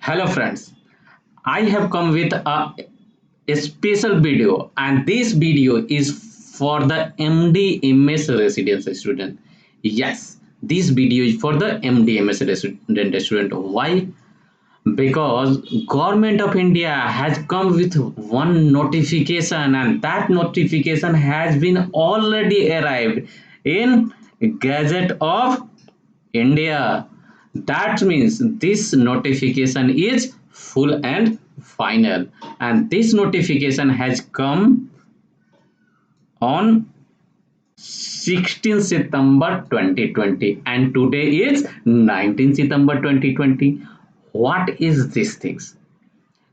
Hello friends, I have come with a special video and this video is for the MD/MS residence student. Yes, this video is for the MD/MS resident student. Why? Because Government of India has come with one notification and that notification has been already arrived in Gazette of India. That means this notification is full and final, and this notification has come on 16 September 2020, and today is 19 September 2020. What is this things?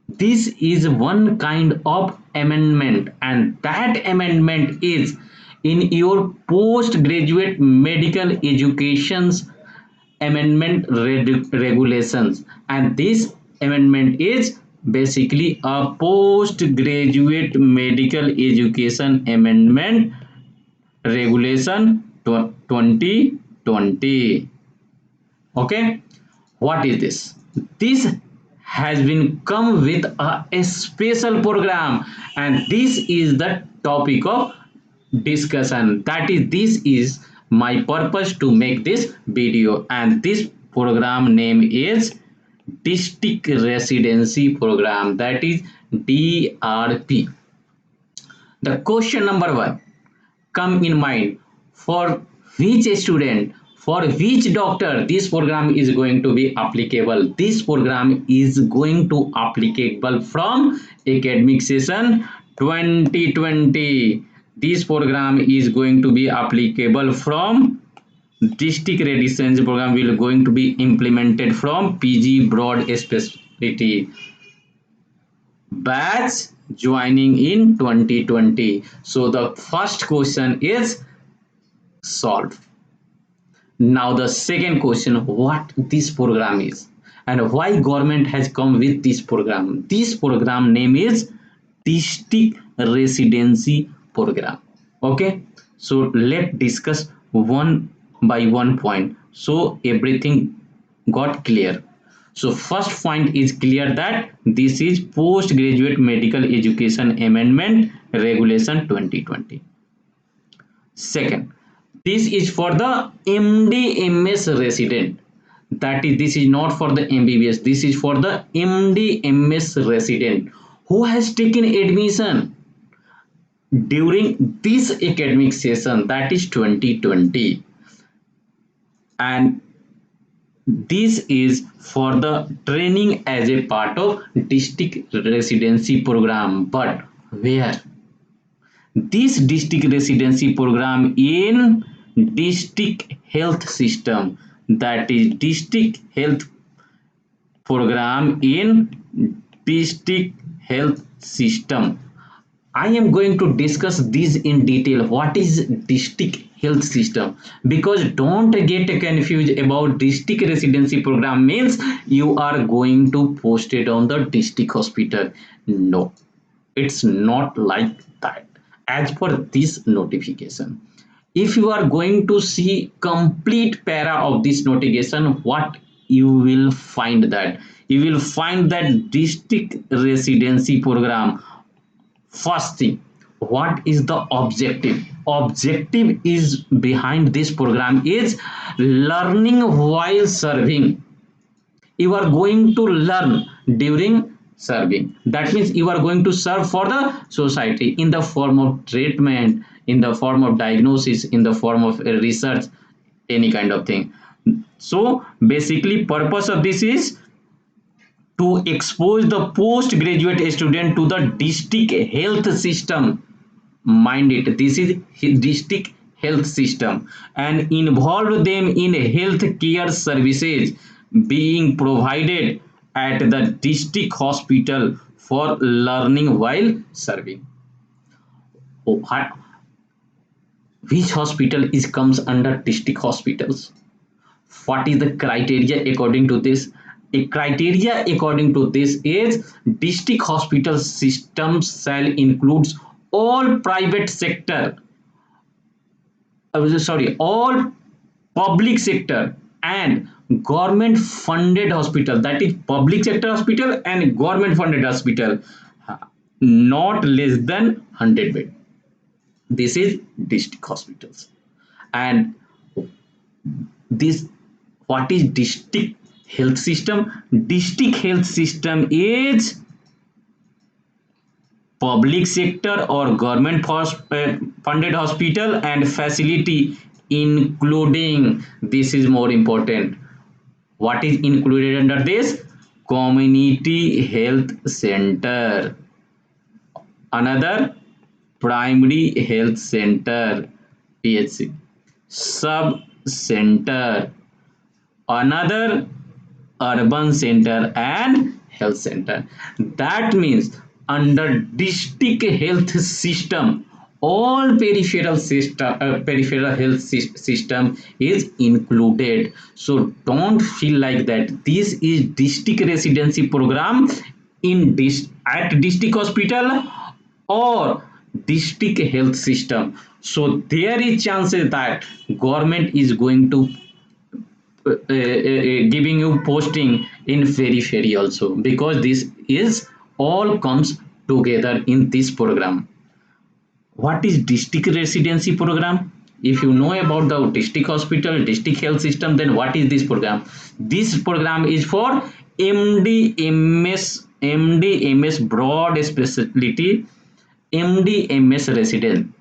This is one kind of amendment, and that amendment is in your postgraduate medical education's amendment regulations, and this amendment is basically a postgraduate medical education amendment regulation 2020. Okay, what is this has been come with a special program, and this is the topic of discussion. That is, this is my purpose to make this video, and this program name is district residency program, that is DRP. The question number one come in mind: for which student, for which doctor this program is going to be applicable? This program is going to applicable from academic session 2020. This program is going to be applicable from district residency program will going to be implemented from PG broad specialty batch joining in 2020. So the first question is solved. Now the second question, what this program is and why government has come with this program. This program name is district residency program. Okay, so let's discuss one by one point so everything got clear. So first point is clear that this is postgraduate medical education amendment regulation 2020. Second, this is for the MD/MS resident. That is, this is not for the MBBS. This is for the MD/MS resident who has taken admission during this academic session, that is 2020, and this is for the training as a part of district residency program. But where? This district residency program in district health system, that is district health program in district health system. I am going to discuss this in detail. What is district health system? Because don't get confused about district residency program means you are going to post it on the district hospital. No, it's not like that. As per this notification, if you are going to see complete para of this notification, what you will find that district residency program. First thing, what is the objective? Objective is behind this program is learning while serving. You are going to learn during serving. That means you are going to serve for the society in the form of treatment, in the form of diagnosis, in the form of research, any kind of thing. So basically purpose of this is to expose the postgraduate student to the district health system. Mind it, this is district health system, and involve them in health care services being provided at the district hospital for learning while serving. Oh, which hospital is comes under district hospitals? What is the criteria according to this? A criteria according to this is district hospital system shall includes all private sector, all public sector and government funded hospital, that is public sector hospital and government funded hospital, not less than 100 bed. This is district hospitals. And this, what is district health system? District health system is public sector or government funded hospital and facility, including, this is more important, what is included under this? Community health center, another primary health center, PHC, sub center, another urban center and health center. That means under district health system, all peripheral health system is included. So don't feel like that this is district residency program in at district hospital or district health system. So there is chances that government is going to giving you posting in periphery also, because this is all comes together in this program. What is district residency program? If you know about the district hospital, district health system, then what is this program? This program is for MD MS broad specialty, MD MS resident.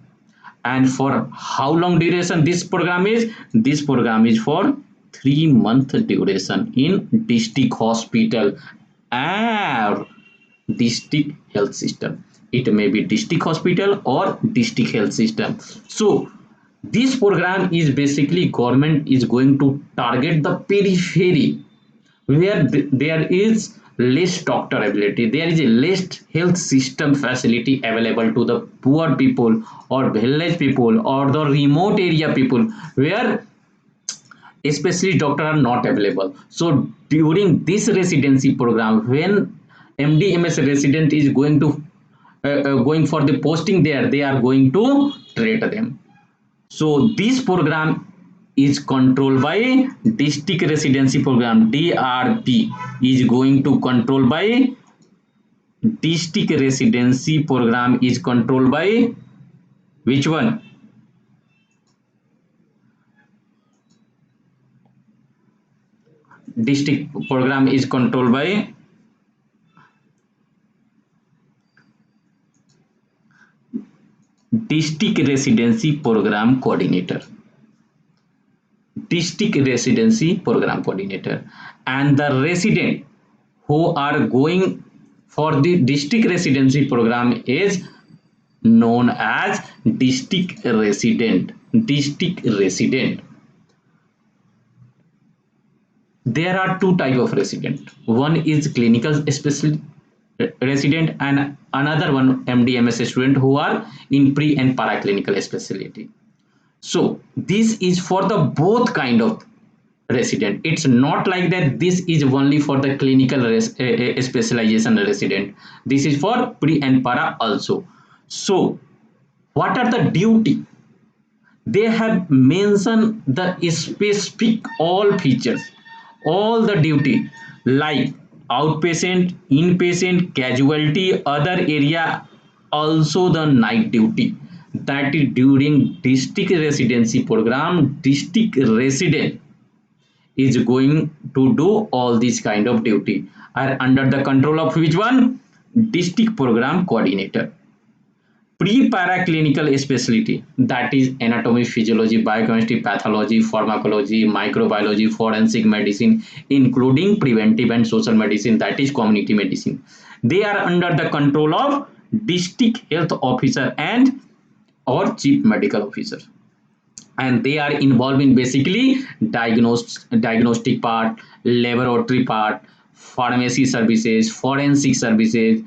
And for how long duration this program is? This program is for 3 month duration in district hospital or district health system. It may be district hospital or district health system. So this program is basically government is going to target the periphery where there is less doctor ability, there is a less health system facility available to the poor people or village people or the remote area people where especially doctor are not available. So during this residency program, when MD MS resident is going to going for the posting there, they are going to treat them. So this program is controlled by district residency program, DRP is going to control by district residency program is controlled by which one? District program is controlled by district residency program coordinator. District residency program coordinator. And the resident who are going for the district residency program is known as district resident. District resident. There are two type of resident. One is clinical specialist resident and another one MD MS student who are in pre and paraclinical specialty. So this is for the both kind of resident. It's not like that this is only for the clinical specialization resident. This is for pre and para also. So what are the duty? They have mentioned the specific all features, all the duty like outpatient, inpatient, casualty, other area, also the night duty. That is during district residency program, district resident is going to do all these kind of duty are under the control of which one? District program coordinator. Pre-paraclinical specialty, that is anatomy, physiology, biochemistry, pathology, pharmacology, microbiology, forensic medicine, including preventive and social medicine, that is community medicine. They are under the control of district health officer and or chief medical officer. And they are involved in basically diagnostic part, laboratory part, pharmacy services, forensic services,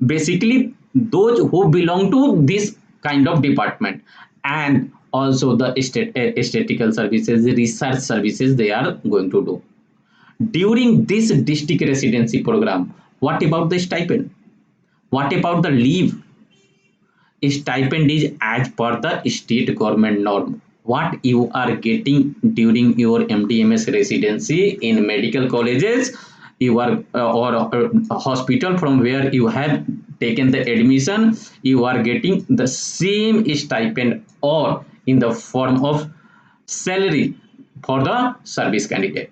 basically those who belong to this kind of department, and also the statistical services, research services they are going to do during this district residency program. What about the stipend? What about the leave? Stipend is as per the state government norm. what you are getting during your MDMS residency in medical colleges, you are or hospital from where you have taken the admission, you are getting the same stipend or in the form of salary for the service candidate.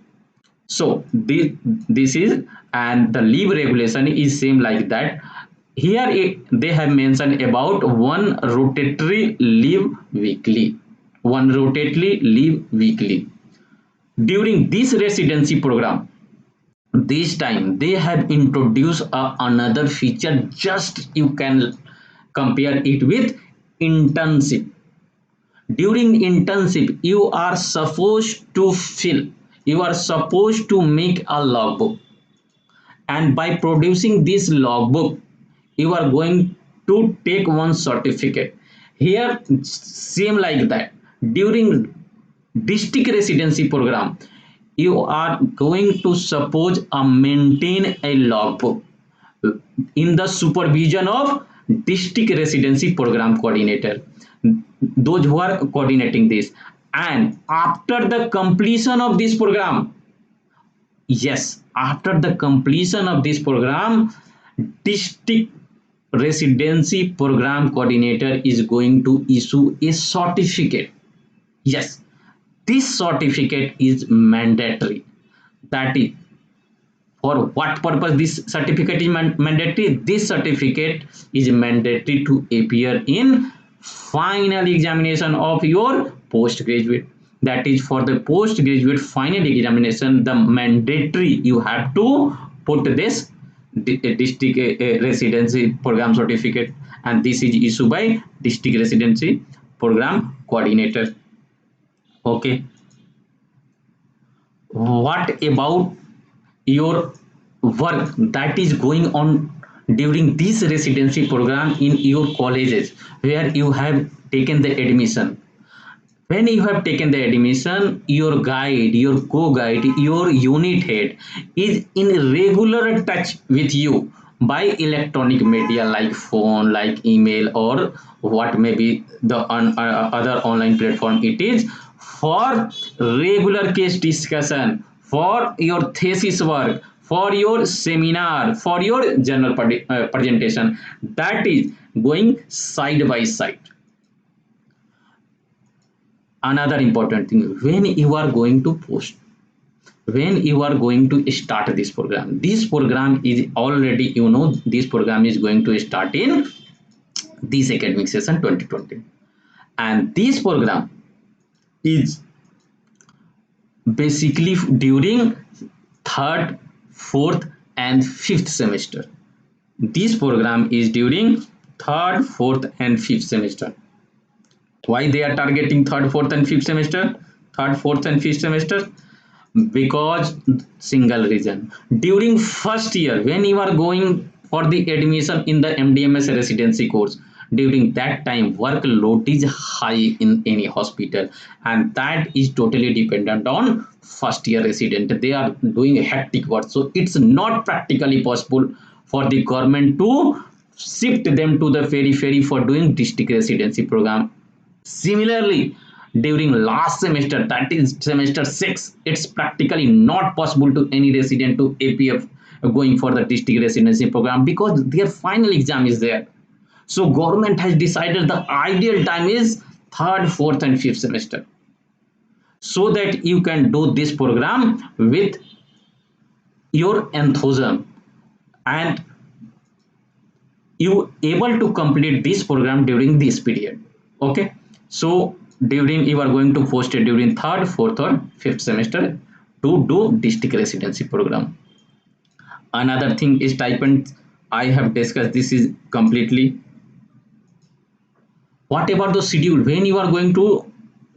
So this is, and the leave regulation is same like that. Here they have mentioned about one rotatory leave weekly. During this residency program, this time they have introduced another feature. Just you can compare it with internship. During internship you are supposed to fill, you are supposed to make a logbook, and by producing this logbook you are going to take one certificate. Here same like that, during district residency program you are going to suppose maintain a logbook in the supervision of district residency program coordinator, those who are coordinating this. And after the completion of this program, yes, after the completion of this program, district residency program coordinator is going to issue a certificate. Yes, this certificate is mandatory. That is, for what purpose this certificate is mandatory? This certificate is mandatory to appear in final examination of your postgraduate. That is, for the postgraduate final examination, the mandatory you have to put this district residency program certificate, and this is issued by district residency program coordinator. Okay, what about your work that is going on during this residency program in your colleges where you have taken the admission? When you have taken the admission, your guide, your co-guide, your unit head is in regular touch with you by electronic media like phone, like email, or what may be the other online platform it is, for regular case discussion, for your thesis work, for your seminar, for your journal presentation. That is going side by side. Another important thing, when you are going to post, when you are going to start this program is already, this program is going to start in this academic session 2020, and this program is basically during third, fourth and fifth semester. This program is during third, fourth and fifth semester. Why they are targeting third, fourth and fifth semester? Third, fourth and fifth semester, because single reason, during first year when you are going for the admission in the MDMS residency course, during that time workload is high in any hospital, and that is totally dependent on first year resident. They are doing a hectic work, so it's not practically possible for the government to shift them to the periphery for doing district residency program. Similarly, during last semester, that is semester 6, it's practically not possible to any resident to APF going for the district residency program because their final exam is there. So government has decided the ideal time is third, fourth and fifth semester, so that you can do this program with your enthusiasm, and you able to complete this program during this period. Okay, so during you are going to post it during third, fourth or fifth semester to do district residency program. Another thing is stipend. I have discussed this is completely. What about the schedule? When you are going to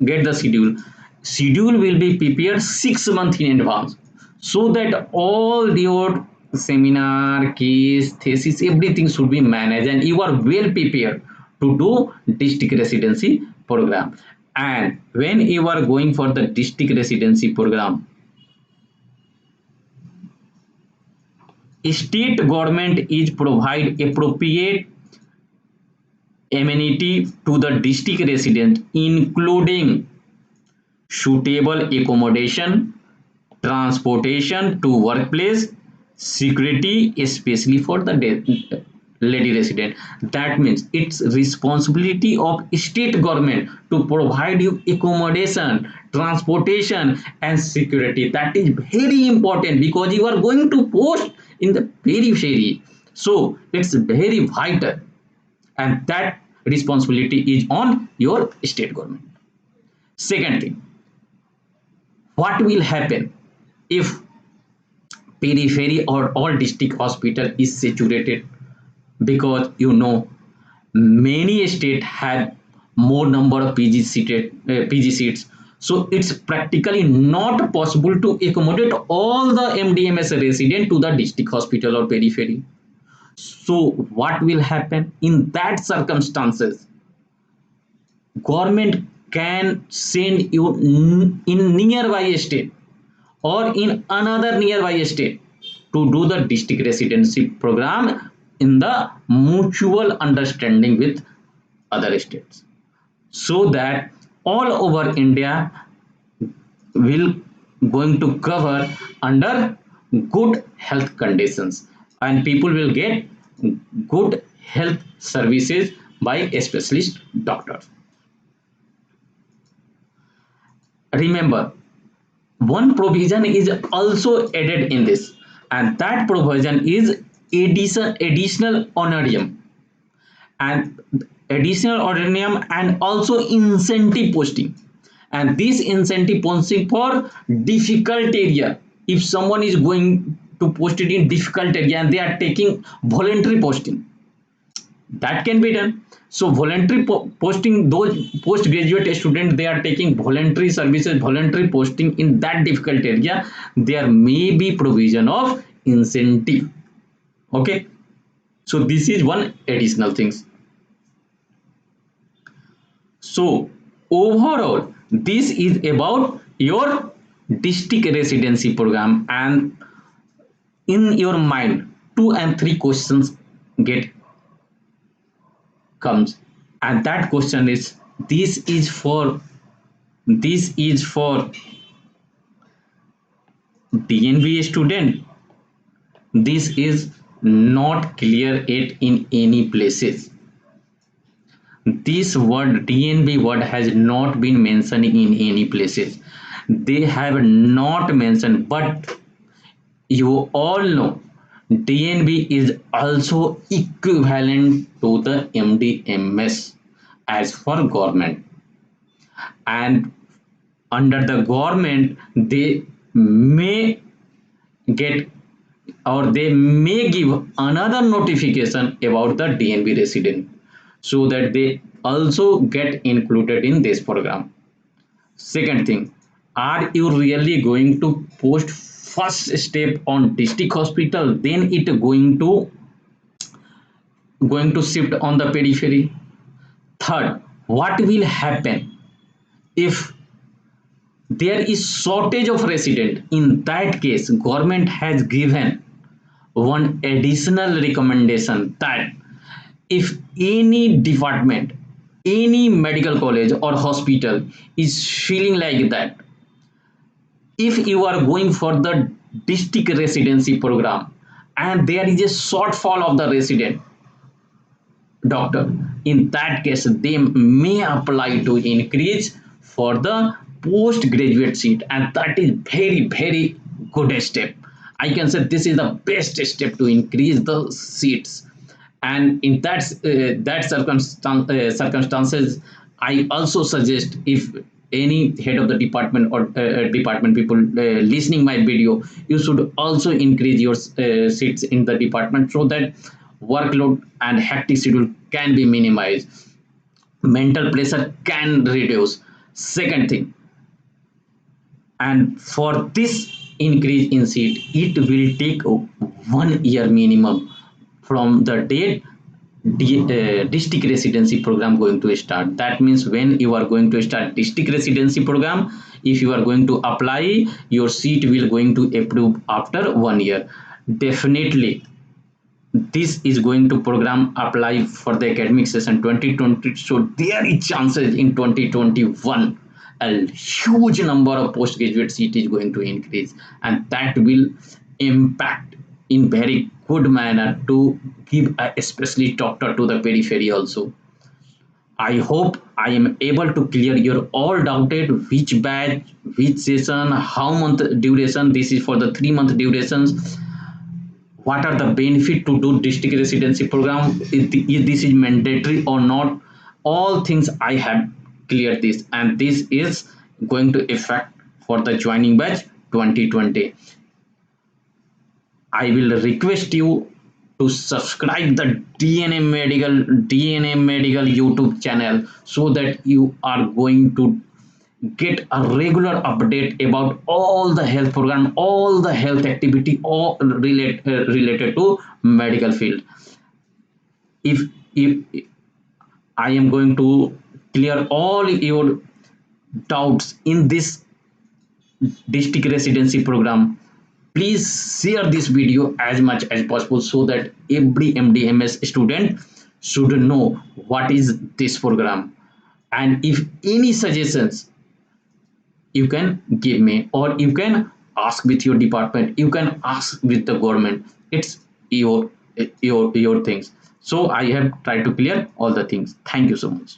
get the schedule, schedule will be prepared 6 months in advance, so that all your seminar, case, thesis, everything should be managed and you are well prepared to do district residency program. And when you are going for the district residency program, state government is provide appropriate amenity to the district resident, including suitable accommodation, transportation to workplace, security, especially for the lady resident. That means it's responsibility of state government to provide you accommodation, transportation, and security. That is very important because you are going to post in the periphery. So it's very vital, and that responsibility is on your state government. Second thing, what will happen if periphery or all district hospital is saturated? Because many states have more number of PG seats, so it's practically not possible to accommodate all the MDMS resident to the district hospital or periphery. So what will happen in that circumstances? Government can send you in nearby state or in another nearby state to do the district residency program in the mutual understanding with other states, so that all over India will going to cover under good health conditions, and people will get good health services by a specialist doctor. Remember, one provision is also added in this, and that provision is additional honorarium and and also incentive posting. And this incentive posting for difficult area, if someone is going to post it in difficult area and they are taking voluntary posting, that can be done. So voluntary posting, those postgraduate students, they are taking voluntary services, voluntary posting in that difficult area, there may be provision of incentive. Okay, so this is one additional things. So overall, this is about your district residency program, and in your mind 2 and 3 questions get comes, and that question is, this is for this is for DNB student. This is not clear yet in any places. This word DNB word has not been mentioned in any places. They have not mentioned, but you all know DNB is also equivalent to the MDMS as for government, and under the government they may get, or they may give another notification about the DNB resident, so that they also get included in this program. Second thing, are you really going to post first step on district hospital, then it going to shift on the periphery? Third, what will happen if there is shortage of resident? In that case, government has given one additional recommendation that if any department, any medical college or hospital is feeling like that, if you are going for the district residency program and there is a shortfall of the resident doctor, in that case they may apply to increase for the postgraduate seat, and that is very good step. I can say this is the best step to increase the seats. And in that circumstances, I also suggest, if any head of the department or department people listening my video, you should also increase your seats in the department, so that workload and hectic schedule can be minimized, mental pressure can reduce. Second thing, and for this increase in seat, it will take 1 year minimum from the date district residency program going to start. That means when you are going to start district residency program, if you are going to apply, your seat will going to approve after 1 year. Definitely this is going to program apply for the academic session 2020, so there is chances in 2021, a huge number of postgraduate seat is going to increase, and that will impact in very good manner to give a especially doctor to the periphery also. I hope I am able to clear your all doubted which batch, which session, how month duration. This is for the 3 month durations. What are the benefit to do district residency program? If this is mandatory or not? All things I have cleared this, and this is going to affect for the joining batch 2020. I will request you to subscribe the DNA Medical YouTube channel so that you are going to get a regular update about all the health program, all the health activity, all related to medical field. If I am going to clear all your doubts in this district residency program, please share this video as much as possible so that every MDMS student should know what is this program. And if any suggestions, you can give me, or you can ask with your department, you can ask with the government. It's your things. So I have tried to clear all the things. Thank you so much.